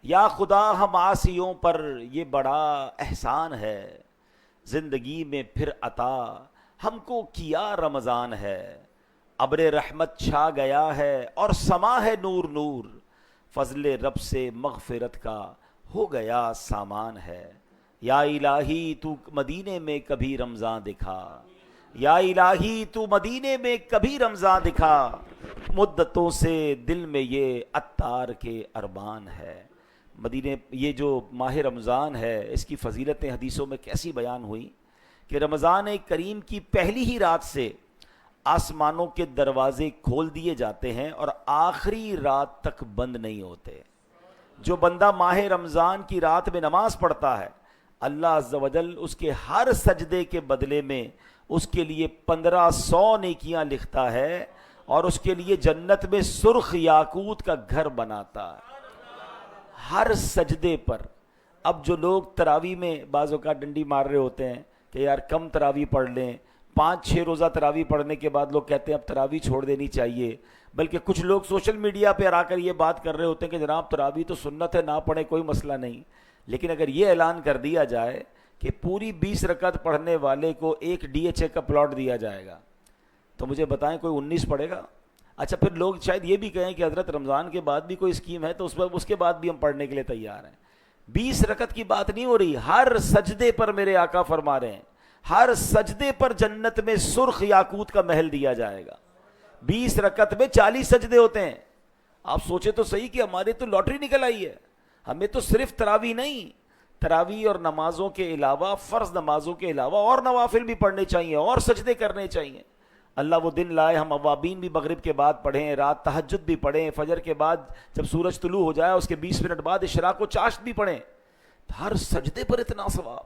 یا خدا ہم عاصیوں پر یہ بڑا احسان ہے، زندگی میں پھر عطا ہم کو کیا رمضان ہے، ابر رحمت چھا گیا ہے اور سما ہے نور نور، فضل رب سے مغفرت کا ہو گیا سامان ہے۔ یا الہی تو مدینے میں کبھی رمضان دکھا، یا الہی تو مدینے میں کبھی رمضان دکھا، مدتوں سے دل میں یہ عطار کے ارمان ہے۔ مدینے، یہ جو ماہ رمضان ہے اس کی فضیلتیں حدیثوں میں کیسی بیان ہوئی کہ رمضان کریم کی پہلی ہی رات سے آسمانوں کے دروازے کھول دیے جاتے ہیں اور آخری رات تک بند نہیں ہوتے۔ جو بندہ ماہ رمضان کی رات میں نماز پڑھتا ہے، اللہ عز و جل اس کے ہر سجدے کے بدلے میں اس کے لیے 1500 نیکیاں لکھتا ہے اور اس کے لیے جنت میں سرخ یاقوت کا گھر بناتا ہے ہر سجدے پر۔ اب جو لوگ تراویح میں بعض اوقات ڈنڈی مار رہے ہوتے ہیں کہ یار کم تراویح پڑھ لیں، 5-6 روزہ تراویح پڑھنے کے بعد لوگ کہتے ہیں اب تراویح چھوڑ دینی چاہیے، بلکہ کچھ لوگ سوشل میڈیا پہ آ کر یہ بات کر رہے ہوتے ہیں کہ جناب تراویح تو سنت ہے، نہ پڑھیں کوئی مسئلہ نہیں۔ لیکن اگر یہ اعلان کر دیا جائے کہ پوری 20 رکعت پڑھنے والے کو ایک DHA کا پلاٹ دیا جائے گا، تو مجھے بتائیں کوئی 19 پڑھے گا؟ اچھا پھر لوگ شاید یہ بھی کہیں کہ حضرت رمضان کے بعد بھی کوئی اسکیم ہے تو اس کے بعد بھی ہم پڑھنے کے لیے تیار ہیں۔ 20 رکعت کی بات نہیں ہو رہی، ہر سجدے پر میرے آقا فرما رہے ہیں ہر سجدے پر جنت میں سرخ یاقوت کا محل دیا جائے گا۔ 20 رکعت میں 40 سجدے ہوتے ہیں۔ آپ سوچے تو صحیح کہ ہماری تو لاٹری نکل آئی ہے، ہمیں تو صرف تراویح نہیں، تراویح اور نمازوں کے علاوہ، فرض نمازوں کے علاوہ اور نوافل بھی پڑھنے چاہیے اور سجدے کرنے چاہیے۔ اللہ وہ دن لائے ہم اوابین بھی مغرب کے بعد پڑھیں، رات تہجد بھی پڑھیں، فجر کے بعد جب سورج طلوع ہو جائے اس کے 20 منٹ بعد اشراق و چاشت بھی پڑھیں، ہر سجدے پر اتنا ثواب۔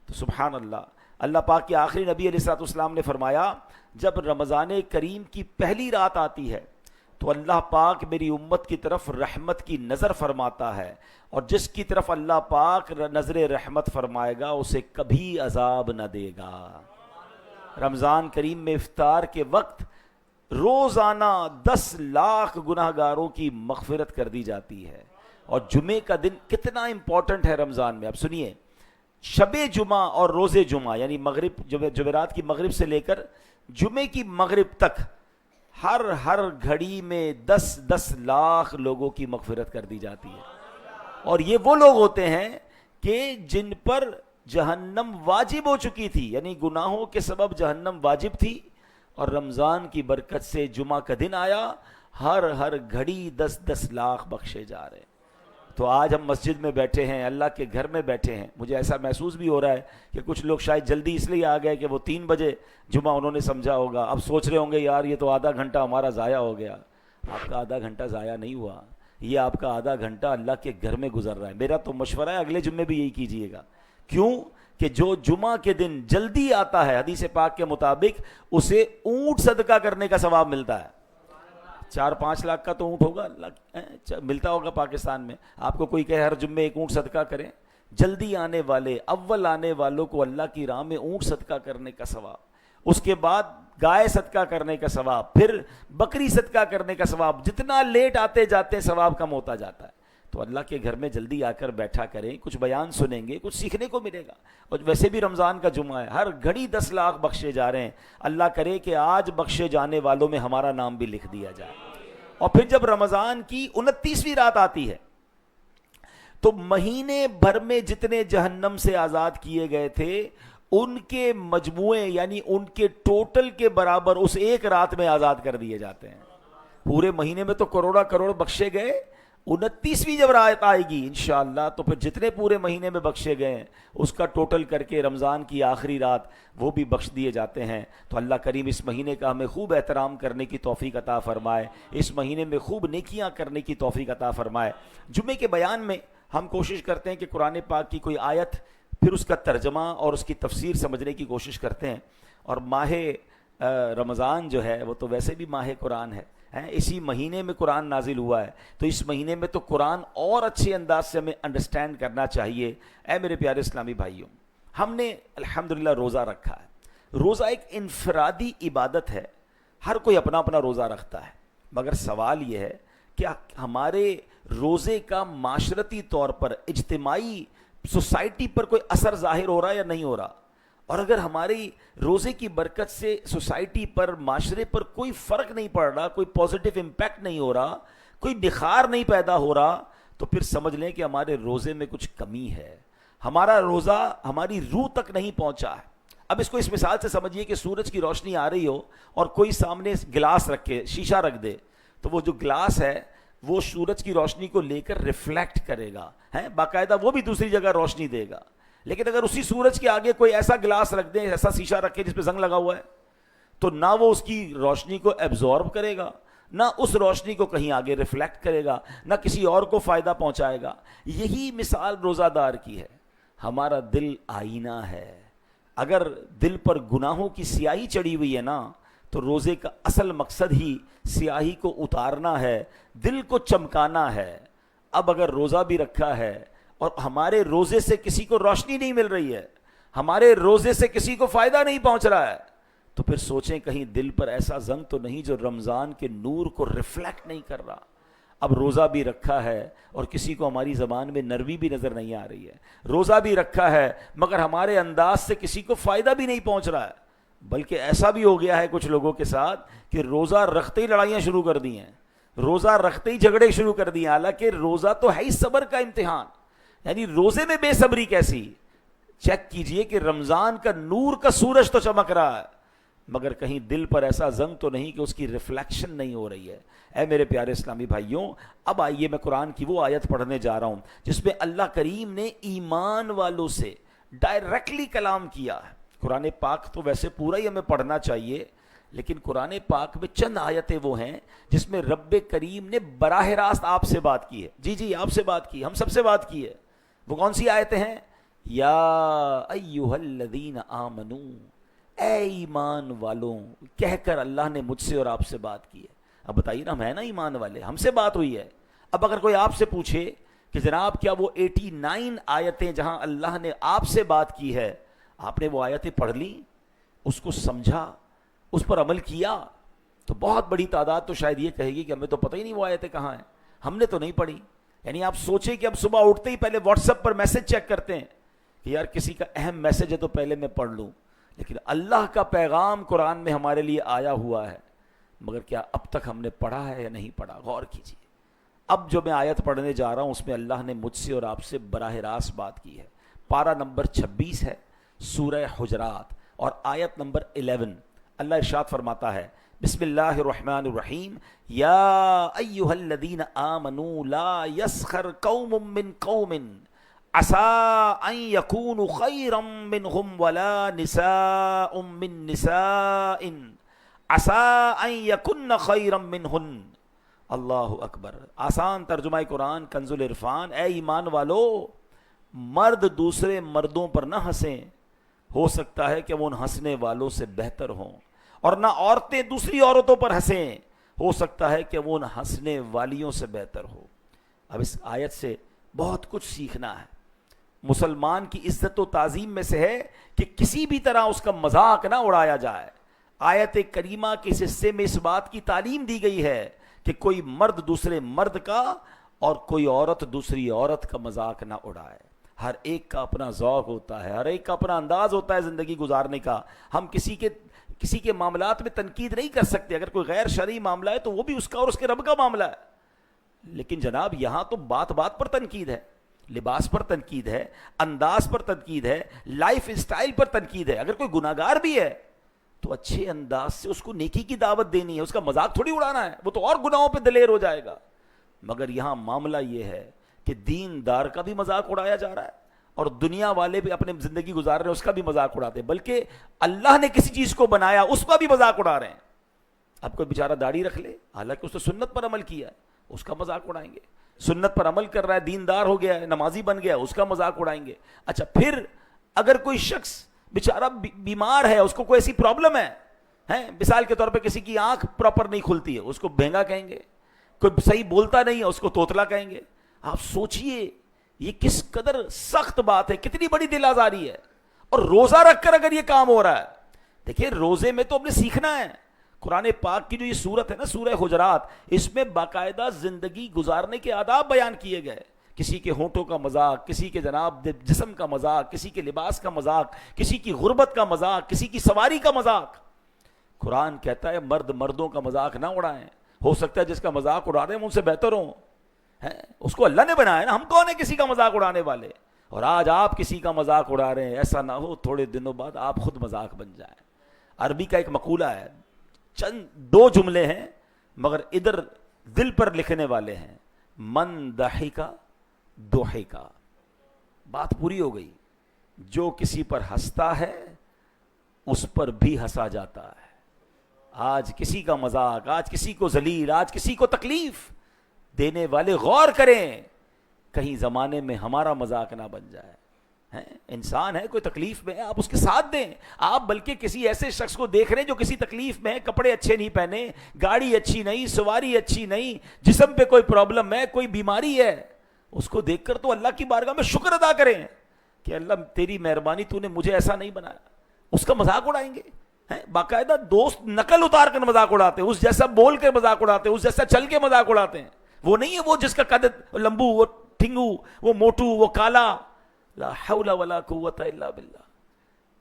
تو سبحان اللہ، اللہ پاک کے آخری نبی علیہ الصلوۃ والسلام نے فرمایا جب رمضان کریم کی پہلی رات آتی ہے تو اللہ پاک میری امت کی طرف رحمت کی نظر فرماتا ہے، اور جس کی طرف اللہ پاک نظر رحمت فرمائے گا اسے کبھی عذاب نہ دے گا۔ رمضان کریم میں افطار کے وقت روزانہ 10 لاکھ گناہ گاروں کی مغفرت کر دی جاتی ہے۔ اور جمعے کا دن کتنا امپورٹنٹ ہے رمضان میں، اب سنیے، شب جمعہ اور روز جمعہ یعنی مغرب، جمعرات کی مغرب سے لے کر جمعے کی مغرب تک ہر گھڑی میں 10 لاکھ لوگوں کی مغفرت کر دی جاتی ہے۔ اور یہ وہ لوگ ہوتے ہیں کہ جن پر جہنم واجب ہو چکی تھی، یعنی گناہوں کے سبب جہنم واجب تھی، اور رمضان کی برکت سے جمعہ کا دن آیا، ہر گھڑی 10 لاکھ بخشے جا رہے ہیں۔ تو آج ہم مسجد میں بیٹھے ہیں، اللہ کے گھر میں بیٹھے ہیں، مجھے ایسا محسوس بھی ہو رہا ہے کہ کچھ لوگ شاید جلدی اس لیے آ گئے کہ وہ 3 بجے جمعہ انہوں نے سمجھا ہوگا، اب سوچ رہے ہوں گے یار یہ تو آدھا گھنٹہ ہمارا ضائع ہو گیا۔ آپ کا آدھا گھنٹہ ضائع نہیں ہوا، یہ آپ کا آدھا گھنٹہ اللہ کے گھر میں گزر رہا ہے۔ میرا تو مشورہ ہے اگلے جمعے بھی یہی کیجئے گا۔ کیوں کہ جو جمعہ کے دن جلدی آتا ہے حدیث پاک کے مطابق اسے اونٹ صدقہ کرنے کا ثواب ملتا ہے۔ 4-5 لاکھ کا تو اونٹ ہوگا ملتا ہوگا پاکستان میں، آپ کو کوئی کہے ہر جمعے ایک اونٹ صدقہ کریں، جلدی آنے والے اول آنے والوں کو اللہ کی راہ میں اونٹ صدقہ کرنے کا ثواب، اس کے بعد گائے صدقہ کرنے کا ثواب، پھر بکری صدقہ کرنے کا ثواب، جتنا لیٹ آتے جاتے ثواب کم ہوتا جاتا ہے۔ تو اللہ کے گھر میں جلدی آ کر بیٹھا کریں، کچھ بیان سنیں گے، کچھ سیکھنے کو ملے گا، اور ویسے بھی رمضان کا جمعہ ہے، ہر گھڑی 10 لاکھ بخشے جا رہے ہیں۔ اللہ کرے کہ آج بخشے جانے والوں میں ہمارا نام بھی لکھ دیا جائے۔ اور پھر جب رمضان کی 29ویں رات آتی ہے تو مہینے بھر میں جتنے جہنم سے آزاد کیے گئے تھے ان کے مجموعے یعنی ان کے ٹوٹل کے برابر اس ایک رات میں آزاد کر دیے جاتے ہیں۔ پورے مہینے میں تو کروڑ بخشے گئے، 29ویں جب رات آئے گی انشاءاللہ تو پھر جتنے پورے مہینے میں بخشے گئے ہیں اس کا ٹوٹل کر کے رمضان کی آخری رات وہ بھی بخش دیے جاتے ہیں۔ تو اللہ کریم اس مہینے کا ہمیں خوب احترام کرنے کی توفیق عطا فرمائے، اس مہینے میں خوب نیکیاں کرنے کی توفیق عطا فرمائے۔ جمعے کے بیان میں ہم کوشش کرتے ہیں کہ قرآن پاک کی کوئی آیت، پھر اس کا ترجمہ اور اس کی تفسیر سمجھنے کی کوشش کرتے ہیں۔ اور ماہ رمضان جو ہے وہ تو ویسے بھی ماہ قرآن ہے، اسی مہینے میں قرآن نازل ہوا ہے، تو اس مہینے میں تو قرآن اور اچھے انداز سے ہمیں انڈرسٹینڈ کرنا چاہیے۔ اے میرے پیارے اسلامی بھائیوں، ہم نے الحمدللہ روزہ رکھا ہے۔ روزہ ایک انفرادی عبادت ہے، ہر کوئی اپنا اپنا روزہ رکھتا ہے، مگر سوال یہ ہے کہ ہمارے روزے کا معاشرتی طور پر اجتماعی سوسائٹی پر کوئی اثر ظاہر ہو رہا ہے یا نہیں ہو رہا؟ اور اگر ہماری روزے کی برکت سے سوسائٹی پر معاشرے پر کوئی فرق نہیں پڑ رہا، کوئی پازیٹیو امپیکٹ نہیں ہو رہا، کوئی نکھار نہیں پیدا ہو رہا، تو پھر سمجھ لیں کہ ہمارے روزے میں کچھ کمی ہے، ہمارا روزہ ہماری روح تک نہیں پہنچا ہے۔ اب اس کو اس مثال سے سمجھیے کہ سورج کی روشنی آ رہی ہو اور کوئی سامنے گلاس رکھ کے شیشہ رکھ دے، تو وہ جو گلاس ہے وہ سورج کی روشنی کو لے کر ریفلیکٹ کرے گا، ہے باقاعدہ وہ بھی دوسری جگہ روشنی دے گا۔ لیکن اگر اسی سورج کے آگے کوئی ایسا گلاس رکھ دیں، ایسا شیشہ رکھے جس پہ زنگ لگا ہوا ہے، تو نہ وہ اس کی روشنی کو ایبزارب کرے گا، نہ اس روشنی کو کہیں آگے ریفلیکٹ کرے گا، نہ کسی اور کو فائدہ پہنچائے گا۔ یہی مثال روزہ دار کی ہے۔ ہمارا دل آئینہ ہے، اگر دل پر گناہوں کی سیاہی چڑھی ہوئی ہے نا، تو روزے کا اصل مقصد ہی سیاہی کو اتارنا ہے، دل کو چمکانا ہے۔ اب اگر روزہ بھی رکھا ہے اور ہمارے روزے سے کسی کو روشنی نہیں مل رہی ہے، ہمارے روزے سے کسی کو فائدہ نہیں پہنچ رہا ہے، تو پھر سوچیں کہیں دل پر ایسا زنگ تو نہیں جو رمضان کے نور کو ریفلیکٹ نہیں کر رہا۔ اب روزہ بھی رکھا ہے اور کسی کو ہماری زبان میں نرمی بھی نظر نہیں آ رہی ہے، روزہ بھی رکھا ہے مگر ہمارے انداز سے کسی کو فائدہ بھی نہیں پہنچ رہا ہے، بلکہ ایسا بھی ہو گیا ہے کچھ لوگوں کے ساتھ کہ روزہ رکھتے ہی لڑائیاں شروع کر دی ہیں، روزہ رکھتے ہی جھگڑے شروع کر دیے، حالانکہ روزہ تو ہے ہی صبر کا امتحان۔ یعنی روزے میں بے صبری کیسی؟ چیک کیجئے کہ رمضان کا نور کا سورج تو چمک رہا ہے مگر کہیں دل پر ایسا زنگ تو نہیں کہ اس کی ریفلیکشن نہیں ہو رہی ہے۔ اے میرے پیارے اسلامی بھائیوں، اب آئیے میں قرآن کی وہ آیت پڑھنے جا رہا ہوں جس میں اللہ کریم نے ایمان والوں سے ڈائریکٹلی کلام کیا ہے۔ قرآن پاک تو ویسے پورا ہی ہمیں پڑھنا چاہیے، لیکن قرآن پاک میں چند آیتیں وہ ہیں جس میں رب کریم نے براہ راست آپ سے بات کی ہے۔ جی آپ سے بات کی، ہم سب سے بات کی ہے۔ وہ کون سی آیتیں ہیں؟ یا ایھا الذین آمنو، اے ایمان والوں، کہہ کر اللہ نے مجھ سے اور آپ سے بات کی ہے۔ اب بتائیے نا، ہم ہیں نا ایمان والے، ہم سے بات ہوئی ہے۔ اب اگر کوئی آپ سے پوچھے کہ جناب کیا وہ 89 آیتیں جہاں اللہ نے آپ سے بات کی ہے، آپ نے وہ آیتیں پڑھ لی، اس کو سمجھا، اس پر عمل کیا، تو بہت بڑی تعداد تو شاید یہ کہے گی کہ ہمیں تو پتہ ہی نہیں وہ آیتیں کہاں ہیں، ہم نے تو نہیں پڑھی۔ یعنی آپ سوچیں کہ اب صبح اٹھتے ہی پہلے واٹس ایپ پر میسج چیک کرتے ہیں کہ یار کسی کا اہم میسج ہے تو پہلے میں پڑھ لوں، لیکن اللہ کا پیغام قرآن میں ہمارے لیے آیا ہوا ہے، مگر کیا اب تک ہم نے پڑھا ہے یا نہیں پڑھا؟ غور کیجیے۔ اب جو میں آیت پڑھنے جا رہا ہوں اس میں اللہ نے مجھ سے اور آپ سے براہ راست بات کی ہے۔ پارہ نمبر 26 ہے سورہ حجرات اور آیت نمبر 11۔ اللہ ارشاد فرماتا ہے، بسم اللہ الرحمن الرحیم، یا ایھا الذین آمنوا لا یسخر قوم من قوم عسى ان يكونوا خيرا منهم ولا نساء من نساء عسى ان يكن خيرا منهن۔ اللہ اکبر۔ آسان ترجمہ قرآن کنز العرفان، اے ایمان والو، مرد دوسرے مردوں پر نہ ہنسیں، ہو سکتا ہے کہ وہ ان ہنسنے والوں سے بہتر ہوں، اور نہ عورتیں دوسری عورتوں پر ہنسیں، ہو سکتا ہے کہ وہ ان ہنسنے والیوں سے بہتر ہو۔ اب اس آیت سے بہت کچھ سیکھنا ہے۔ مسلمان کی عزت و تعظیم میں سے ہے کہ کسی بھی طرح اس کا مذاق نہ اڑایا جائے۔ آیت کریمہ کے اس حصے میں اس بات کی تعلیم دی گئی ہے کہ کوئی مرد دوسرے مرد کا اور کوئی عورت دوسری عورت کا مذاق نہ اڑائے۔ ہر ایک کا اپنا ذوق ہوتا ہے، ہر ایک کا اپنا انداز ہوتا ہے زندگی گزارنے کا۔ ہم کسی کے معاملات میں تنقید نہیں کر سکتے، اگر کوئی غیر شرعی معاملہ ہے تو وہ بھی اس کا اور اس کے رب کا معاملہ ہے، لیکن جناب یہاں تو بات بات پر تنقید ہے، لباس پر تنقید ہے، انداز پر تنقید ہے، لائف اسٹائل پر تنقید ہے۔ اگر کوئی گناہگار بھی ہے تو اچھے انداز سے اس کو نیکی کی دعوت دینی ہے، اس کا مذاق تھوڑی اڑانا ہے، وہ تو اور گناہوں پہ دلیر ہو جائے گا۔ مگر یہاں معاملہ یہ ہے کہ دیندار کا بھی مذاق اڑایا جا رہا ہے اور دنیا والے بھی اپنے زندگی گزار رہے ہیں اس کا بھی مذاق اڑاتے ہیں، بلکہ اللہ نے کسی چیز کو بنایا اس کا بھی مذاق اڑا رہے ہیں۔ اب کوئی بیچارہ داڑھی رکھ لے، حالانکہ اس نے سنت پر عمل کیا ہے، اس کا مذاق اڑائیں گے۔ سنت پر عمل کر رہا ہے، دیندار ہو گیا ہے، نمازی بن گیا ہے، اس کا مذاق اڑائیں گے۔ اچھا پھر اگر کوئی شخص بیچارہ بیمار ہے، اس کو کوئی ایسی پرابلم ہے، مثال کے طور پہ کسی کی آنکھ پراپر نہیں کھلتی ہے، اس کو بھینگا کہیں گے، کوئی صحیح بولتا نہیں ہے اس کو توتلا کہیں گے۔ آپ سوچئے یہ کس قدر سخت بات ہے، کتنی بڑی دل آزاری ہے، اور روزہ رکھ کر اگر یہ کام ہو رہا ہے۔ دیکھیے روزے میں تو ہم نے سیکھنا ہے، قرآن پاک کی جو یہ سورت ہے نا، سورہ حجرات، اس میں باقاعدہ زندگی گزارنے کے آداب بیان کیے گئے. کسی کے ہونٹوں کا مذاق، کسی کے جناب جسم کا مذاق، کسی کے لباس کا مذاق، کسی کی غربت کا مذاق، کسی کی سواری کا مذاق. قرآن کہتا ہے مرد مردوں کا مذاق نہ اڑائیں. ہو سکتا ہے جس کا مذاق اڑا رہے ہیں ان سے بہتر ہوں، اس کو اللہ نے بنایا نا، ہم کون ہیں کسی کا مذاق اڑانے والے؟ اور آج آپ کسی کا مذاق اڑا رہے ہیں، ایسا نہ ہو تھوڑے دنوں بعد آپ خود مذاق بن جائیں. عربی کا ایک مقولہ ہے، چند 2 جملے ہیں مگر ادھر دل پر لکھنے والے ہیں. من ضحکا ضحکا، بات پوری ہو گئی. جو کسی پر ہنستا ہے اس پر بھی ہنسا جاتا ہے. آج کسی کا مذاق، آج کسی کو ذلیل، آج کسی کو تکلیف دینے والے غور کریں کہیں زمانے میں ہمارا مذاق نہ بن جائے. انسان ہے، کوئی تکلیف میں ہے، آپ اس کے ساتھ دیں. آپ بلکہ کسی ایسے شخص کو دیکھ رہے ہیں جو کسی تکلیف میں ہے، کپڑے اچھے نہیں پہنے، گاڑی اچھی نہیں، سواری اچھی نہیں، جسم پہ کوئی پرابلم ہے، کوئی بیماری ہے، اس کو دیکھ کر تو اللہ کی بارگاہ میں شکر ادا کریں کہ اللہ تیری مہربانی، تو نے مجھے ایسا نہیں بنایا. اس کا مذاق اڑائیں گے؟ باقاعدہ دوست نقل اتار کر مذاق اڑاتے ہیں، اس جیسا بول کے مذاق اڑاتے ہیں، اس جیسا چل کے مذاق اڑاتے ہیں. وہ نہیں ہے وہ جس کا قد لمبو، وہ ٹھنگو، وہ موٹو، وہ کالا. لا حول ولا قوت الا باللہ.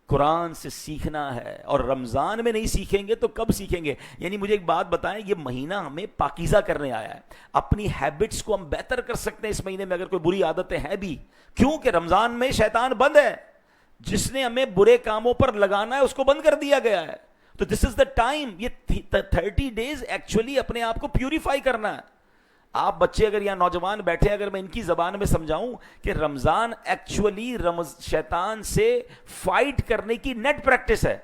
قرآن سے سیکھنا ہے، اور رمضان میں نہیں سیکھیں گے تو کب سیکھیں گے؟ یعنی مجھے ایک بات بتائیں، یہ مہینہ ہمیں پاکیزہ کرنے آیا ہے. اپنی ہیبٹس کو ہم بہتر کر سکتے ہیں اس مہینے میں، اگر کوئی بری عادتیں ہیں بھی، کیونکہ رمضان میں شیطان بند ہے. جس نے ہمیں برے کاموں پر لگانا ہے اس کو بند کر دیا گیا ہے. تو دس از دا ٹائم. یہ 30 days ایکچولی اپنے آپ کو پیوریفائی کرنا ہے. آپ بچے اگر یہاں نوجوان بیٹھے، اگر میں ان کی زبان میں سمجھاؤں کہ رمضان ایکچولی شیطان سے فائٹ کرنے کی نیٹ پریکٹس ہے.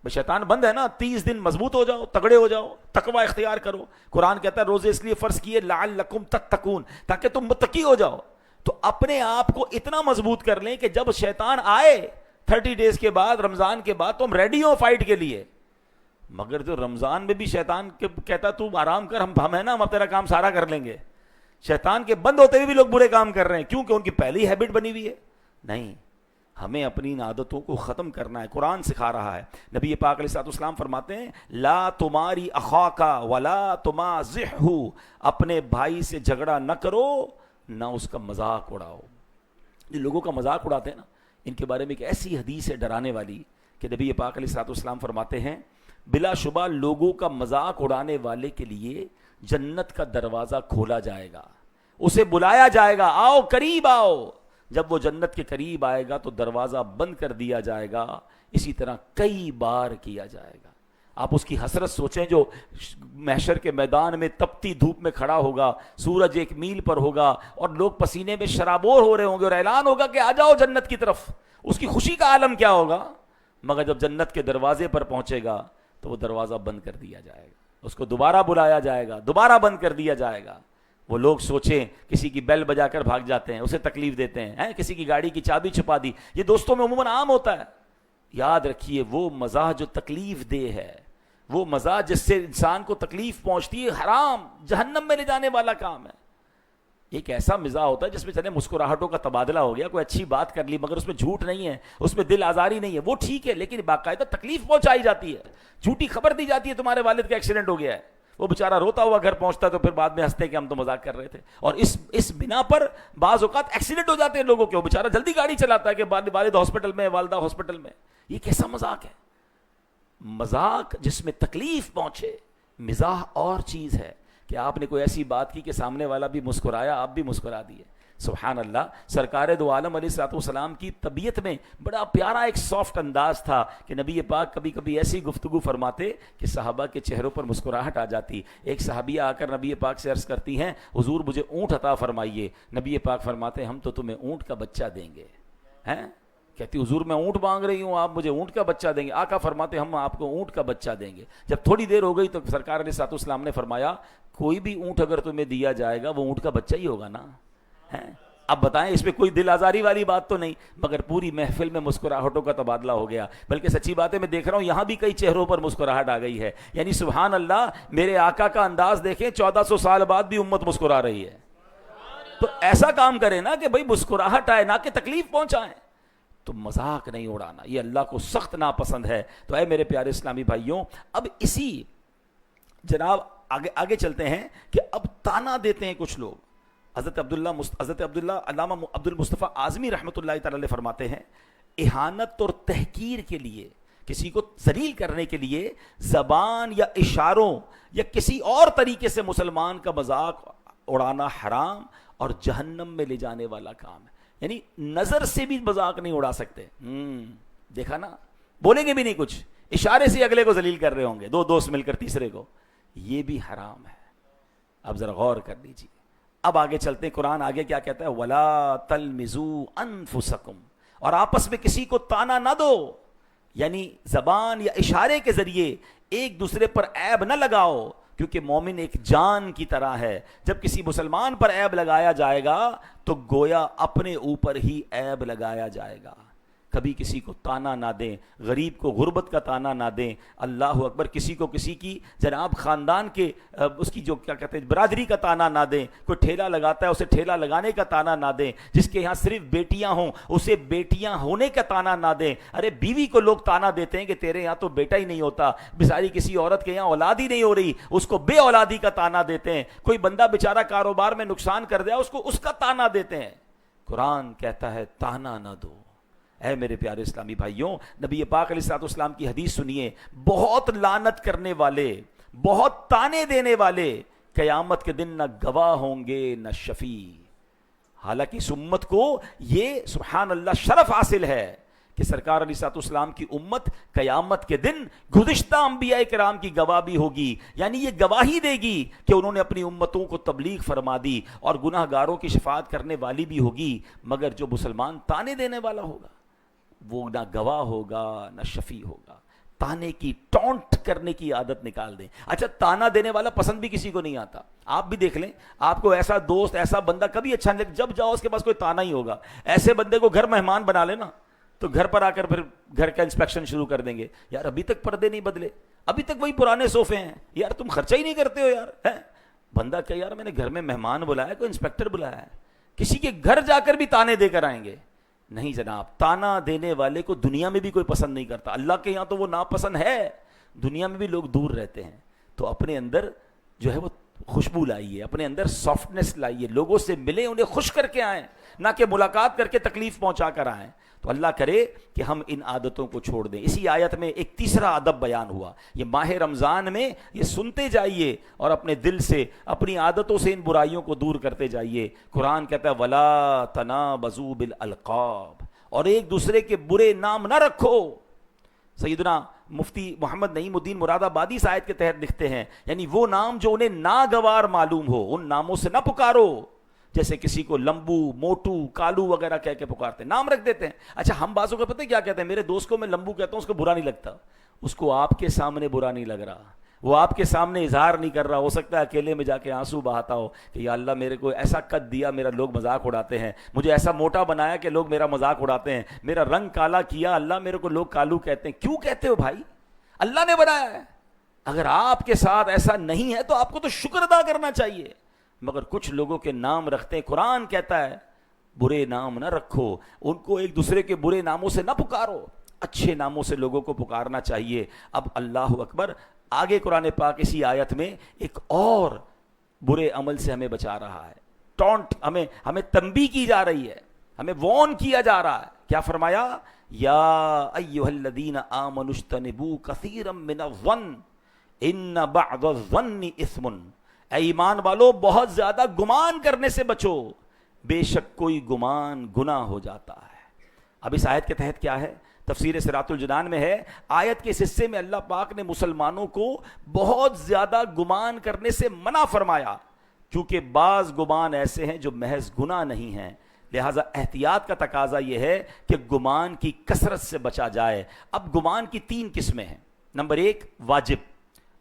شیطان بند ہے نا، 30 دن مضبوط ہو جاؤ، تگڑے ہو جاؤ، تقوی اختیار کرو. قرآن کہتا ہے روزے اس لیے فرض کیے لعلکم تتقون، تاکہ تم متقی ہو جاؤ. تو اپنے آپ کو اتنا مضبوط کر لیں کہ جب شیطان آئے 30 days کے بعد، رمضان کے بعد، تو ہم ریڈی ہوں فائٹ کے لیے. مگر جو رمضان میں بھی شیطان کہتا تو آرام کر، ہم ہے نا، ہم تیرا کام سارا کر لیں گے. شیطان کے بند ہوتے ہوئے بھی لوگ برے کام کر رہے ہیں، کیونکہ ان کی پہلی ہیبٹ بنی ہوئی ہے. نہیں، ہمیں اپنی ان عادتوں کو ختم کرنا ہے. قرآن سکھا رہا ہے. نبی پاک علیہ الصلوۃ والسلام فرماتے ہیں لا تماری اخاکا ولا تمازحہ، اپنے بھائی سے جھگڑا نہ کرو، نہ اس کا مذاق اڑاؤ. جو لوگوں کا مذاق اڑاتے ہیں نا، ان کے بارے میں ایک ایسی حدیث ہے ڈرانے والی کہ نبی پاک علیہ الصلوۃ والسلام فرماتے ہیں بلا شبہ لوگوں کا مذاق اڑانے والے کے لیے جنت کا دروازہ کھولا جائے گا، اسے بلایا جائے گا آؤ قریب آؤ. جب وہ جنت کے قریب آئے گا تو دروازہ بند کر دیا جائے گا. اسی طرح کئی بار کیا جائے گا. آپ اس کی حسرت سوچیں جو محشر کے میدان میں تپتی دھوپ میں کھڑا ہوگا، سورج 1 میل پر ہوگا اور لوگ پسینے میں شرابور ہو رہے ہوں گے، اور اعلان ہوگا کہ آ جاؤ جنت کی طرف. اس کی خوشی کا عالم کیا ہوگا؟ مگر جب جنت کے دروازے پر پہنچے گا تو وہ دروازہ بند کر دیا جائے گا، اس کو دوبارہ بلایا جائے گا، دوبارہ بند کر دیا جائے گا. وہ لوگ سوچیں کسی کی بیل بجا کر بھاگ جاتے ہیں، اسے تکلیف دیتے ہیں، کسی کی گاڑی کی چابی چھپا دی. یہ دوستوں میں عموماً عام ہوتا ہے. یاد رکھیے وہ مزاح جو تکلیف دہ ہے، وہ مزاح جس سے انسان کو تکلیف پہنچتی ہے، حرام، جہنم میں لے جانے والا کام ہے. ایک ایسا مزاح ہوتا ہے جس میں چلے مسکراہٹوں کا تبادلہ ہو گیا، کوئی اچھی بات کر لی، مگر اس میں جھوٹ نہیں ہے، اس میں دل آزاری نہیں ہے، وہ ٹھیک ہے. لیکن باقاعدہ تکلیف پہنچائی جاتی ہے، جھوٹی خبر دی جاتی ہے تمہارے والد کا ایکسیڈنٹ ہو گیا ہے، وہ بیچارہ روتا ہوا گھر پہنچتا ہے تو پھر بعد میں ہنستے کہ ہم تو مذاق کر رہے تھے. اور اس بنا پر بعض اوقات ایکسیڈنٹ ہو جاتے ہیں لوگوں کے، وہ بیچارہ جلدی گاڑی چلاتا ہے کہ والد ہاسپٹل میں، والدہ ہاسپٹل میں. یہ کیسا مذاق ہے؟ مذاق جس میں تکلیف پہنچے. مزاح اور چیز ہے کہ آپ نے کوئی ایسی بات کی کہ سامنے والا بھی مسکرایا، آپ بھی مسکرا دیے. سبحان اللہ. سرکار دو عالم علیہ الصلوۃ والسلام کی طبیعت میں بڑا پیارا ایک سافٹ انداز تھا کہ نبی پاک کبھی کبھی ایسی گفتگو فرماتے کہ صحابہ کے چہروں پر مسکراہٹ آ جاتی. ایک صحابیہ آ کر نبی پاک سے عرض کرتی ہیں حضور مجھے اونٹ عطا فرمائیے. نبی پاک فرماتے ہم تو تمہیں اونٹ کا بچہ دیں گے. کہتی حضور میں اونٹ مانگ رہی ہوں، آپ مجھے اونٹ کا بچہ دیں گے. آقا فرماتے ہم آپ کو اونٹ کا بچہ دیں گے. جب تھوڑی دیر ہو گئی تو سرکار علیہ الصلوۃ والسلام نے فرمایا کوئی بھی اونٹ اگر تمہیں دیا جائے گا وہ اونٹ کا بچہ ہی ہوگا نا. اب بتائیں اس میں کوئی دل آزاری والی بات تو نہیں، مگر پوری محفل میں مسکراہٹوں کا تبادلہ ہو گیا. بلکہ سچی بات ہے میں دیکھ رہا ہوں یہاں بھی کئی چہروں پر مسکراہٹ آ گئی ہے. یعنی سبحان اللہ، میرے آقا کا انداز دیکھیں، 1400 سال بعد بھی امت مسکرا رہی ہے. تو ایسا کام کریں نا کہ بھائی مسکراہٹ آئے، نہ کہ تکلیف پہنچائیں. تو مذاق نہیں اڑانا، یہ اللہ کو سخت ناپسند ہے. تو اے میرے پیارے اسلامی بھائیوں، اب اسی جناب آگے چلتے ہیں کہ اب تانا دیتے ہیں کچھ لوگ. حضرت عبداللہ علامہ عبد المصطفیٰ اعظمی رحمۃ اللہ تعالی علیہ فرماتے ہیں اہانت اور تحقیر کے لیے, کسی کو ذلیل کرنے کے لیے زبان یا اشاروں یا کسی اور طریقے سے مسلمان کا مذاق اڑانا حرام اور جہنم میں لے جانے والا کام ہے. یعنی نظر سے بھی مذاق نہیں اڑا سکتے. دیکھا نا, بولیں گے بھی نہیں کچھ, اشارے سے اگلے کو ذلیل کر رہے ہوں گے, دو دوست مل کر تیسرے کو, یہ بھی حرام ہے. اب ذرا غور کر لیجیے. اب آگے چلتے ہیں, قرآن آگے کیا کہتا ہے, وَلَا تَلْمِزُوا أَنفُسَكُمْ, اور آپس میں کسی کو تانا نہ دو, یعنی زبان یا اشارے کے ذریعے ایک دوسرے پر عیب نہ لگاؤ, کیونکہ مومن ایک جان کی طرح ہے. جب کسی مسلمان پر عیب لگایا جائے گا تو گویا اپنے اوپر ہی عیب لگایا جائے گا. کبھی کسی کو تانا نہ دیں, غریب کو غربت کا تانا نہ دیں. اللہ اکبر, کسی کو کسی کی جناب خاندان کے اس کی جو کیا کہتے ہیں برادری کا تانا نہ دیں. کوئی ٹھیلا لگاتا ہے اسے ٹھیلا لگانے کا تانا نہ دیں. جس کے یہاں صرف بیٹیاں ہوں اسے بیٹیاں ہونے کا تانا نہ دیں. ارے بیوی کو لوگ تانا دیتے ہیں کہ تیرے یہاں تو بیٹا ہی نہیں ہوتا, بیچاری کسی عورت کے یہاں اولاد ہی نہیں ہو رہی, اس کو بے اولادی کا تانا دیتے ہیں. کوئی بندہ بیچارہ کاروبار میں نقصان کر دیا, اس کو اس کا تانا دیتے ہیں. قرآن کہتا ہے تانا نہ دو. اے میرے پیارے اسلامی بھائیوں, نبی پاک علیہ الصلوۃ والسلام کی حدیث سنیے, بہت لعنت کرنے والے, بہت تانے دینے والے قیامت کے دن نہ گواہ ہوں گے نہ شفیع. حالانکہ اس امت کو یہ سبحان اللہ شرف حاصل ہے کہ سرکار علیہ الصلوۃ والسلام کی امت قیامت کے دن گزشتہ انبیاء کرام کی گواہ بھی ہوگی. یعنی یہ گواہی دے گی کہ انہوں نے اپنی امتوں کو تبلیغ فرما دی اور گناہ گاروں کی شفاعت کرنے والی بھی ہوگی. مگر جو مسلمان تانے دینے والا ہوگا وہ نہ گواہ ہوگا نہ شفیع ہوگا. تانے کی ٹونٹ کرنے کی عادت نکال دیں. اچھا, تانا دینے والا پسند بھی کسی کو نہیں آتا. آپ بھی دیکھ لیں, آپ کو ایسا دوست, ایسا بندہ کبھی اچھا نہیں, جب جاؤ اس کے پاس کوئی تانا ہی ہوگا. ایسے بندے کو گھر مہمان بنا لینا تو گھر پر آ کر پھر گھر کا انسپیکشن شروع کر دیں گے. یار ابھی تک پردے نہیں بدلے, ابھی تک وہی پرانے صوفے ہیں, یار تم خرچہ ہی نہیں کرتے ہو یار. بندہ کہ یار میں نے گھر میں مہمان بلایا, کوئی انسپیکٹر بلایا ہے, کسی کے گھر جا کر بھی تانے دے کر آئیں گے. نہیں جناب, تانا دینے والے کو دنیا میں بھی کوئی پسند نہیں کرتا. اللہ کے یہاں تو وہ ناپسند ہے, دنیا میں بھی لوگ دور رہتے ہیں. تو اپنے اندر جو ہے وہ خوشبو لائیے, اپنے اندر سافٹنس لائیے, لوگوں سے ملیں, انہیں خوش کر کے آئیں, نہ کہ ملاقات کر کے تکلیف پہنچا کر آئیں. تو اللہ کرے کہ ہم ان عادتوں کو چھوڑ دیں. اسی آیت میں ایک تیسرا ادب بیان ہوا. یہ ماہ رمضان میں یہ سنتے جائیے اور اپنے دل سے, اپنی عادتوں سے ان برائیوں کو دور کرتے جائیے. قرآن کہتا ہے وَلَا تَنَابَزُوا بِالْأَلْقَابِ, اور ایک دوسرے کے برے نام نہ رکھو. سیدنا مفتی محمد نعیم الدین مراد آبادی اس آیت کے تحت لکھتے ہیں, یعنی وہ نام جو انہیں ناگوار معلوم ہو ان ناموں سے نہ پکارو. جیسے کسی کو لمبو, موٹو, کالو وغیرہ کہہ کے پکارتے ہیں, نام رکھ دیتے ہیں. اچھا, ہم بازوں کو پتہ کیا کہتے ہیں, میرے دوست کو میں لمبو کہتا ہوں, اس کو برا نہیں لگتا, اس کو آپ کے سامنے برا نہیں لگ رہا, وہ آپ کے سامنے اظہار نہیں کر رہا. ہو سکتا ہے اکیلے میں جا کے آنسو بہاتا ہو کہ یا اللہ میرے کو ایسا قد دیا, میرا لوگ مذاق اڑاتے ہیں, مجھے ایسا موٹا بنایا کہ لوگ میرا مذاق اڑاتے ہیں, میرا رنگ کالا کیا, اللہ میرے کو لوگ کالو کہتے ہیں. کیوں کہتے ہو بھائی, اللہ نے بنایا ہے. اگر آپ کے ساتھ ایسا نہیں ہے تو آپ کو تو شکر ادا کرنا چاہیے. مگر کچھ لوگوں کے نام رکھتے ہیں. قرآن کہتا ہے برے نام نہ رکھو, ان کو ایک دوسرے کے برے ناموں سے نہ پکارو, اچھے ناموں سے لوگوں کو پکارنا چاہیے. اب اللہ اکبر, آگے قرآن پاک اسی آیت میں ایک اور برے عمل سے ہمیں بچا رہا ہے. ٹونٹ, ہمیں تنبیہ کی جا رہی ہے, ہمیں وارن کیا جا رہا ہے. کیا فرمایا, یا ایھا الذین آمنوا اجتنبوا کثیرا من الظن ان بعض الظن اثم. اے ایمان والو, بہت زیادہ گمان کرنے سے بچو, بے شک کوئی گمان گناہ ہو جاتا ہے. اب اس آیت کے تحت کیا ہے, تفسیر صراط الجنان میں ہے, آیت کے اس حصے میں اللہ پاک نے مسلمانوں کو بہت زیادہ گمان کرنے سے منع فرمایا, کیونکہ بعض گمان ایسے ہیں جو محض گناہ نہیں ہیں. لہٰذا احتیاط کا تقاضا یہ ہے کہ گمان کی کثرت سے بچا جائے. اب گمان کی 3 قسمیں ہیں. نمبر 1, واجب,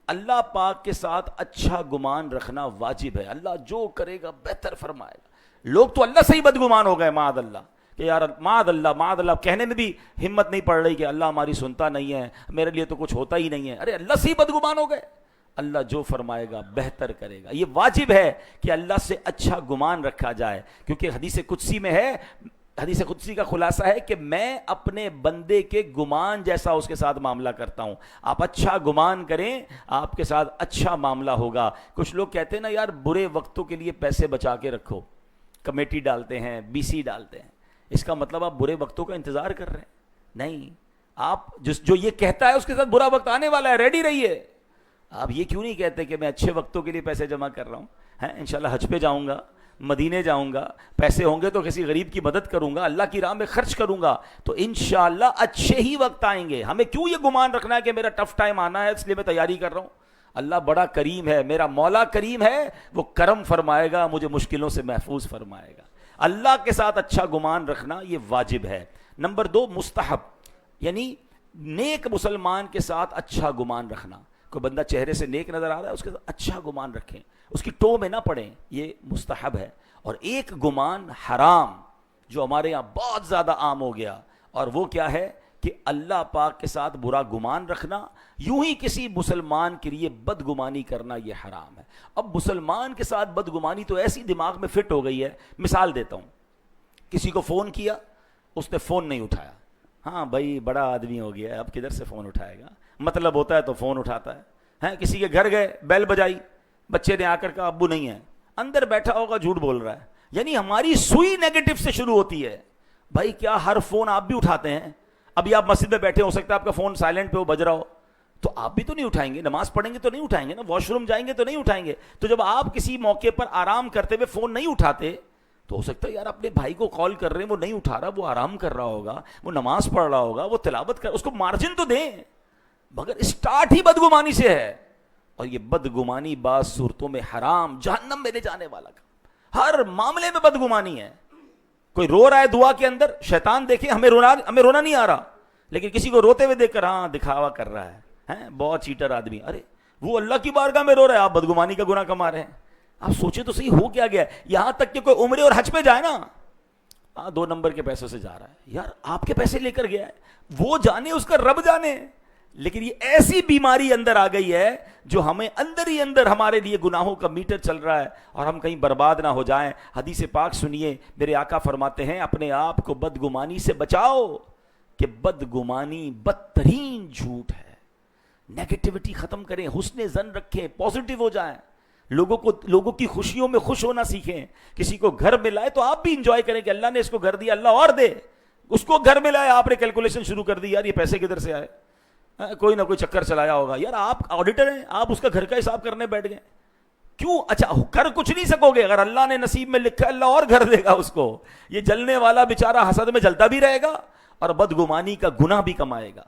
اللہ پاک کے ساتھ اچھا گمان رکھنا واجب ہے. اللہ جو کرے گا بہتر فرمائے گا. لوگ تو اللہ سے ہی بدگمان ہو گئے, معاذ اللہ, کہ یار معاذ اللہ کہنے میں بھی ہمت نہیں پڑ رہی کہ اللہ ہماری سنتا نہیں ہے, میرے لیے تو کچھ ہوتا ہی نہیں ہے. ارے اللہ سے ہی بدگمان ہو گئے. اللہ جو فرمائے گا بہتر کرے گا. یہ واجب ہے کہ اللہ سے اچھا گمان رکھا جائے, کیونکہ حدیث قدسی میں ہے حدیث قدسی کا خلاصہ ہے کہ میں اپنے بندے کے گمان جیسا اس کے ساتھ معاملہ کرتا ہوں. آپ اچھا گمان کریں, آپ کے ساتھ اچھا معاملہ ہوگا. کچھ لوگ کہتے ہیں نا یار برے وقتوں کے لیے پیسے بچا کے رکھو, کمیٹی ڈالتے ہیں, بی سی ڈالتے ہیں. اس کا مطلب آپ برے وقتوں کا انتظار کر رہے ہیں؟ نہیں, آپ جو یہ کہتا ہے اس کے ساتھ برا وقت آنے والا ہے, ریڈی رہیے. آپ یہ کیوں نہیں کہتے کہ میں اچھے وقتوں کے لیے پیسے جمع کر رہا ہوں, انشاءاللہ حج پہ جاؤں گا, مدینے جاؤں گا, پیسے ہوں گے تو کسی غریب کی مدد کروں گا, اللہ کی راہ میں خرچ کروں گا, تو انشاءاللہ اچھے ہی وقت آئیں گے. ہمیں کیوں یہ گمان رکھنا ہے کہ میرا ٹف ٹائم آنا ہے اس لیے میں تیاری کر رہا ہوں؟ اللہ بڑا کریم ہے, میرا مولا کریم ہے, وہ کرم فرمائے گا, مجھے مشکلوں سے محفوظ فرمائے گا. اللہ کے ساتھ اچھا گمان رکھنا یہ واجب ہے. نمبر 2 مستحب, یعنی نیک مسلمان کے ساتھ اچھا گمان رکھنا. کوئی بندہ چہرے سے نیک نظر آ رہا ہے, اس کے ساتھ اچھا گمان رکھیں, اس کی ٹو میں نہ پڑیں, یہ مستحب ہے. اور ایک گمان حرام جو ہمارے یہاں بہت زیادہ عام ہو گیا, اور وہ کیا ہے کہ اللہ پاک کے ساتھ برا گمان رکھنا, یوں ہی کسی مسلمان کے لیے بدگمانی کرنا, یہ حرام ہے. اب مسلمان کے ساتھ بدگمانی تو ایسی دماغ میں فٹ ہو گئی ہے. مثال دیتا ہوں, کسی کو فون کیا, اس نے فون نہیں اٹھایا, ہاں بھائی بڑا آدمی ہو گیا ہے, اب کدھر سے فون اٹھائے گا, مطلب ہوتا ہے تو فون اٹھاتا ہے. کسی کے گھر گئے, بیل بجائی, بچے نے آ کر کہا ابو نہیں ہے, اندر بیٹھا ہوگا جھوٹ بول رہا ہے. یعنی ہماری سوئی نیگیٹو سے شروع ہوتی ہے. بھائی کیا ہر فون آپ بھی اٹھاتے ہیں؟ ابھی آپ مسجد میں بیٹھے, ہو سکتا ہے آپ کا فون سائلنٹ پہ ہو, بج رہا ہو, تو آپ بھی تو نہیں اٹھائیں گے. نماز پڑھیں گے تو نہیں اٹھائیں گے نا, واش روم جائیں گے تو نہیں اٹھائیں گے. تو جب آپ کسی موقع پر آرام کرتے ہوئے فون نہیں اٹھاتے, تو ہو سکتا ہے یار اپنے بھائی کو کال کر رہے ہیں, وہ نہیں اٹھا رہا, وہ آرام کر رہا ہوگا, وہ نماز پڑھ رہا ہوگا, وہ تلاوت کر, اس کو مارجن تو دیں. مگر اسٹارٹ ہی بدگمانی سے ہے, اور یہ بدگمانی بعض صورتوں میں حرام, جہنم میں لے جانے والا کا. ہر معاملے میں بدگمانی ہے. کوئی رو رہا ہے دعا کے اندر, شیطان دیکھے ہمیں رونا نہیں آ رہا, لیکن کسی کو روتے ہوئے دیکھ کر ہاں دکھاوا کر رہا ہے, بہت چیٹر آدمی. ارے وہ اللہ کی بارگاہ میں رو رہا ہے, آپ بدگمانی کا گناہ کما رہے ہیں. آپ سوچیں تو صحیح, ہو کیا گیا ہے؟ یہاں تک کہ کوئی عمرے اور حج پہ جائے نا, 2 نمبر کے پیسوں سے جا رہا ہے. یار آپ کے پیسے لے کر گیا ہے, وہ جانے, اس کا رب جانے. لیکن یہ ایسی بیماری اندر آ گئی ہے جو ہمیں اندر ہی اندر ہمارے لیے گناہوں کا میٹر چل رہا ہے, اور ہم کہیں برباد نہ ہو جائیں. حدیث پاک سنیے, میرے آقا فرماتے ہیں اپنے آپ کو بدگمانی سے بچاؤ, کہ بدگمانی بدترین جھوٹ ہے. نیگیٹیوٹی ختم کریں, حسن ظن رکھیں, پازیٹیو ہو جائیں, لوگوں کی خوشیوں میں خوش ہونا سیکھیں. کسی کو گھر ملا ہے تو آپ بھی انجوائے کریں کہ اللہ نے اس کو گھر دیا, اللہ اور دے. اس کو گھر ملا ہے, آپ نے کیلکولیشن شروع کر دی, یار یہ پیسے کدھر سے آئے, کوئی نہ کوئی چکر چلایا ہوگا. یار آپ آڈیٹر ہیں, آپ اس کا گھر کا حساب کرنے بیٹھ گئے کیوں؟ اچھا کر کچھ نہیں سکو گے, اگر اللہ نے نصیب میں لکھا اللہ اور گھر دے گا اس کو. یہ جلنے والا بیچارہ حسد میں جلتا بھی رہے گا اور بدگمانی کا گناہ بھی کمائے گا.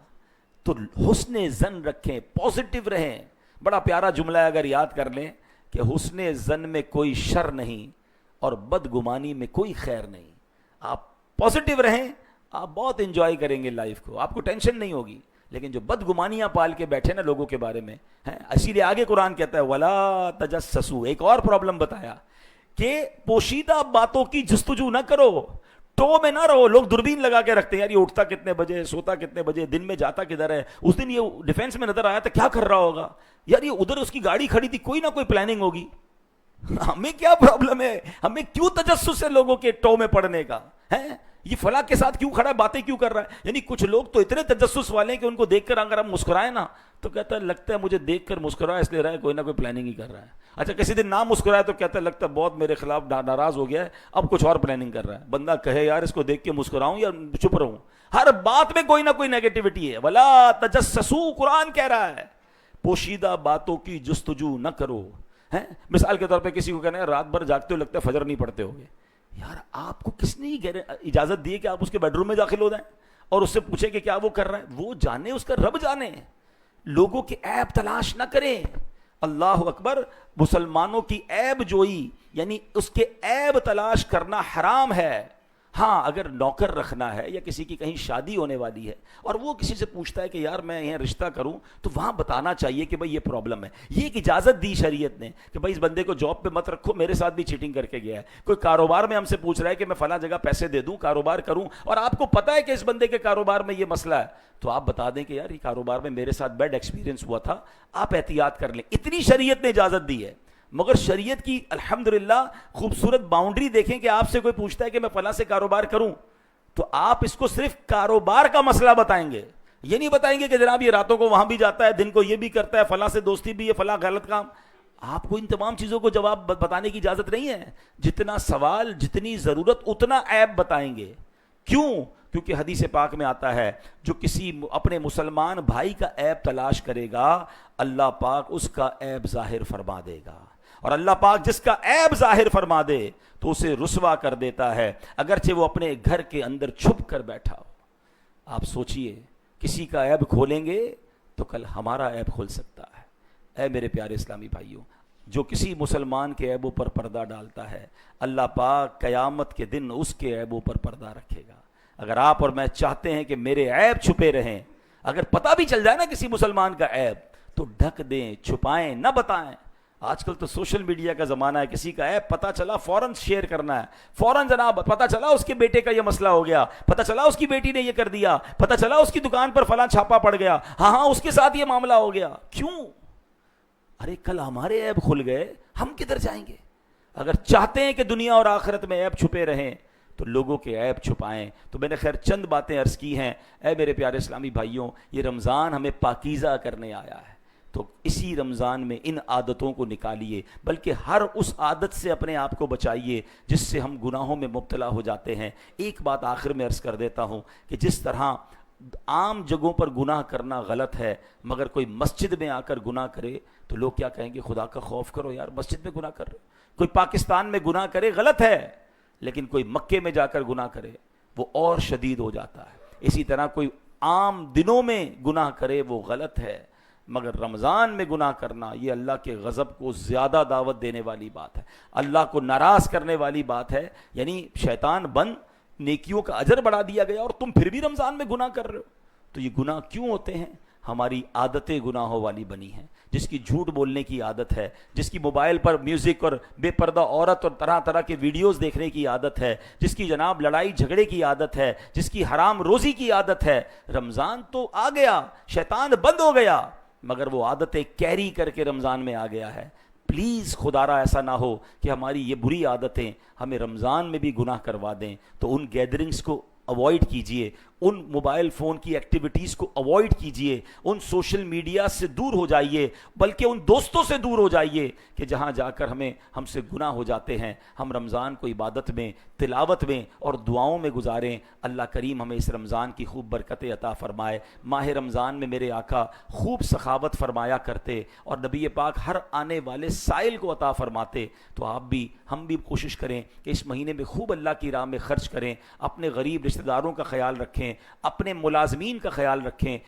تو حسن ظن رکھیں, پازیٹیو رہیں. بڑا پیارا جملہ ہے, اگر یاد کر لیں کہ حسن ظن میں کوئی شر نہیں اور بدگمانی میں کوئی خیر نہیں. آپ پازیٹیو رہیں, آپ بہت انجوائے کریں گے لائف کو, آپ کو ٹینشن نہیں ہوگی. لیکن جو بدگمانیاں پال کے بیٹھے نا لوگوں کے بارے میں ہیں, اسی لیے آگے قرآن کہتا ہے ولا تجسسوا. ایک اور پرابلم بتایا کہ پوشیدہ باتوں کی جستجو نہ کرو, ٹو میں نہ رہو. لوگ دوربین لگا کے رکھتے ہیں, یار یہ اٹھتا کتنے بجے, سوتا کتنے بجے, دن میں جاتا کدھر ہے, اس دن یہ ڈیفینس میں نظر آیا تھا کیا کر رہا ہوگا, یار یہ ادھر اس کی گاڑی کھڑی تھی, کوئی نہ کوئی پلاننگ ہوگی. ہمیں کیا پرابلم ہے, ہمیں کیوں تجسس ہے لوگوں کے ٹو میں پڑنے کا ہے, یہ فلاں کے ساتھ کیوں کھڑا ہے, باتیں کیوں کر رہا ہے. یعنی کچھ لوگ تو اتنے تجسس والے ہیں کہ ان کو دیکھ کر اگر ہم مسکرائیں نا تو کہتا ہے لگتا ہے مجھے دیکھ کر مسکرا اس لیے رہا ہے, کوئی نہ کوئی پلاننگ ہی کر رہا ہے. اچھا کسی دن نہ مسکرائے تو کہتا ہے لگتا ہے بہت میرے خلاف ناراض ہو گیا ہے, اب کچھ اور پلاننگ کر رہا ہے. بندہ کہے یار اس کو دیکھ کے مسکراؤں یا چپ رہوں, ہر بات میں کوئی نہ کوئی نیگیٹیوٹی ہے. ولا تجسسوا, قرآن کہہ رہا ہے پوشیدہ باتوں کی جستجو نہ کرو. مثال کے طور پہ کسی کو کہنا ہے رات بھر جاگتے ہو, لگتا ہے فجر نہیں پڑھتے ہوگے. یار آپ کو کس نے اجازت دی ہے کہ آپ اس کے بیڈ روم میں داخل ہو جائیں اور اس سے پوچھیں کہ کیا وہ کر رہا ہے؟ وہ جانے, اس کا رب جانے. لوگوں کے عیب تلاش نہ کریں. اللہ اکبر. مسلمانوں کی عیب جوئی یعنی اس کے عیب تلاش کرنا حرام ہے. ہاں اگر نوکر رکھنا ہے یا کسی کی کہیں شادی ہونے والی ہے اور وہ کسی سے پوچھتا ہے کہ یار میں یہاں رشتہ کروں, تو وہاں بتانا چاہیے کہ بھائی یہ پرابلم ہے. یہ ایک اجازت دی شریعت نے کہ بھائی اس بندے کو جاب پہ مت رکھو, میرے ساتھ بھی چیٹنگ کر کے گیا ہے. کوئی کاروبار میں ہم سے پوچھ رہا ہے کہ میں فلاں جگہ پیسے دے دوں, کاروبار کروں, اور آپ کو پتا ہے کہ اس بندے کے کاروبار میں یہ مسئلہ ہے, تو آپ بتا دیں کہ یار یہ کاروبار میں میرے ساتھ بیڈ ایکسپیرینس ہوا تھا, آپ احتیاط کر لیں. اتنی شریعت نے اجازت دی ہے. مگر شریعت کی الحمدللہ خوبصورت باؤنڈری دیکھیں کہ آپ سے کوئی پوچھتا ہے کہ میں فلاں سے کاروبار کروں, تو آپ اس کو صرف کاروبار کا مسئلہ بتائیں گے، یہ نہیں بتائیں گے کہ جناب یہ راتوں کو وہاں بھی جاتا ہے، دن کو یہ بھی کرتا ہے، فلاں سے دوستی بھی ہے، فلاں غلط کام. آپ کو ان تمام چیزوں کو جواب بتانے کی اجازت نہیں ہے. جتنا سوال، جتنی ضرورت، اتنا عیب بتائیں گے. کیوں؟ کیونکہ حدیث پاک میں آتا ہے جو کسی اپنے مسلمان بھائی کا عیب تلاش کرے گا اللہ پاک اس کا عیب ظاہر فرما دے گا، اور اللہ پاک جس کا عیب ظاہر فرما دے تو اسے رسوا کر دیتا ہے، اگرچہ وہ اپنے گھر کے اندر چھپ کر بیٹھا ہو. آپ سوچئے کسی کا عیب کھولیں گے تو کل ہمارا عیب کھل سکتا ہے. اے میرے پیارے اسلامی بھائیوں، جو کسی مسلمان کے عیبوں پر پردہ ڈالتا ہے اللہ پاک قیامت کے دن اس کے عیبوں پر پردہ رکھے گا. اگر آپ اور میں چاہتے ہیں کہ میرے عیب چھپے رہیں، اگر پتہ بھی چل جائے نا کسی مسلمان کا عیب تو ڈھک دیں، چھپائیں، نہ بتائیں. آج کل تو سوشل میڈیا کا زمانہ ہے، کسی کا عیب پتہ چلا فوراً شیئر کرنا ہے، فوراً جناب پتہ چلا اس کے بیٹے کا یہ مسئلہ ہو گیا، پتہ چلا اس کی بیٹی نے یہ کر دیا، پتہ چلا اس کی دکان پر فلاں چھاپا پڑ گیا، ہاں اس کے ساتھ یہ معاملہ ہو گیا. کیوں؟ ارے کل ہمارے عیب کھل گئے، ہم کدھر جائیں گے؟ اگر چاہتے ہیں کہ دنیا اور آخرت میں عیب چھپے رہیں تو لوگوں کے عیب چھپائیں. تو میں نے خیر چند باتیں عرض کی ہیں. اے میرے پیارے اسلامی بھائیوں، یہ رمضان ہمیں پاکیزہ کرنے آیا ہے، تو اسی رمضان میں ان عادتوں کو نکالیے، بلکہ ہر اس عادت سے اپنے آپ کو بچائیے جس سے ہم گناہوں میں مبتلا ہو جاتے ہیں. ایک بات آخر میں عرض کر دیتا ہوں کہ جس طرح عام جگہوں پر گناہ کرنا غلط ہے، مگر کوئی مسجد میں آ کر گناہ کرے تو لوگ کیا کہیں گے؟ خدا کا خوف کرو یار، مسجد میں گناہ کر رہے. کوئی پاکستان میں گناہ کرے غلط ہے، لیکن کوئی مکے میں جا کر گناہ کرے وہ اور شدید ہو جاتا ہے. اسی طرح کوئی عام دنوں میں گناہ کرے وہ غلط ہے، مگر رمضان میں گناہ کرنا یہ اللہ کے غضب کو زیادہ دعوت دینے والی بات ہے، اللہ کو ناراض کرنے والی بات ہے. یعنی شیطان بند، نیکیوں کا اجر بڑھا دیا گیا اور تم پھر بھی رمضان میں گناہ کر رہے ہو. تو یہ گناہ کیوں ہوتے ہیں؟ ہماری عادتیں گناہوں والی بنی ہیں. جس کی جھوٹ بولنے کی عادت ہے، جس کی موبائل پر میوزک اور بے پردہ عورت اور طرح طرح کے ویڈیوز دیکھنے کی عادت ہے، جس کی جناب لڑائی جھگڑے کی عادت ہے، جس کی حرام روزی کی عادت ہے، رمضان تو آ گیا، شیطان بند ہو گیا، مگر وہ عادتیں کیری کر کے رمضان میں آ گیا ہے. پلیز خدارا ایسا نہ ہو کہ ہماری یہ بری عادتیں ہمیں رمضان میں بھی گناہ کروا دیں. تو ان گیدرنگز کو اوائڈ کیجئے، ان موبائل فون کی ایکٹیویٹیز کو اوائڈ کیجئے، ان سوشل میڈیا سے دور ہو جائیے، بلکہ ان دوستوں سے دور ہو جائیے کہ جہاں جا کر ہم سے گناہ ہو جاتے ہیں. ہم رمضان کو عبادت میں، تلاوت میں اور دعاؤں میں گزاریں. اللہ کریم ہمیں اس رمضان کی خوب برکتیں عطا فرمائے. ماہ رمضان میں میرے آقا خوب سخاوت فرمایا کرتے اور نبی پاک ہر آنے والے سائل کو عطا فرماتے. تو آپ بھی، ہم بھی کوشش کریں کہ اس مہینے میں خوب اللہ کی راہ میں خرچ کریں، اپنے غریب رشتہ داروں کا خیال رکھیں، اپنے ملازمین کا خیال رکھیں.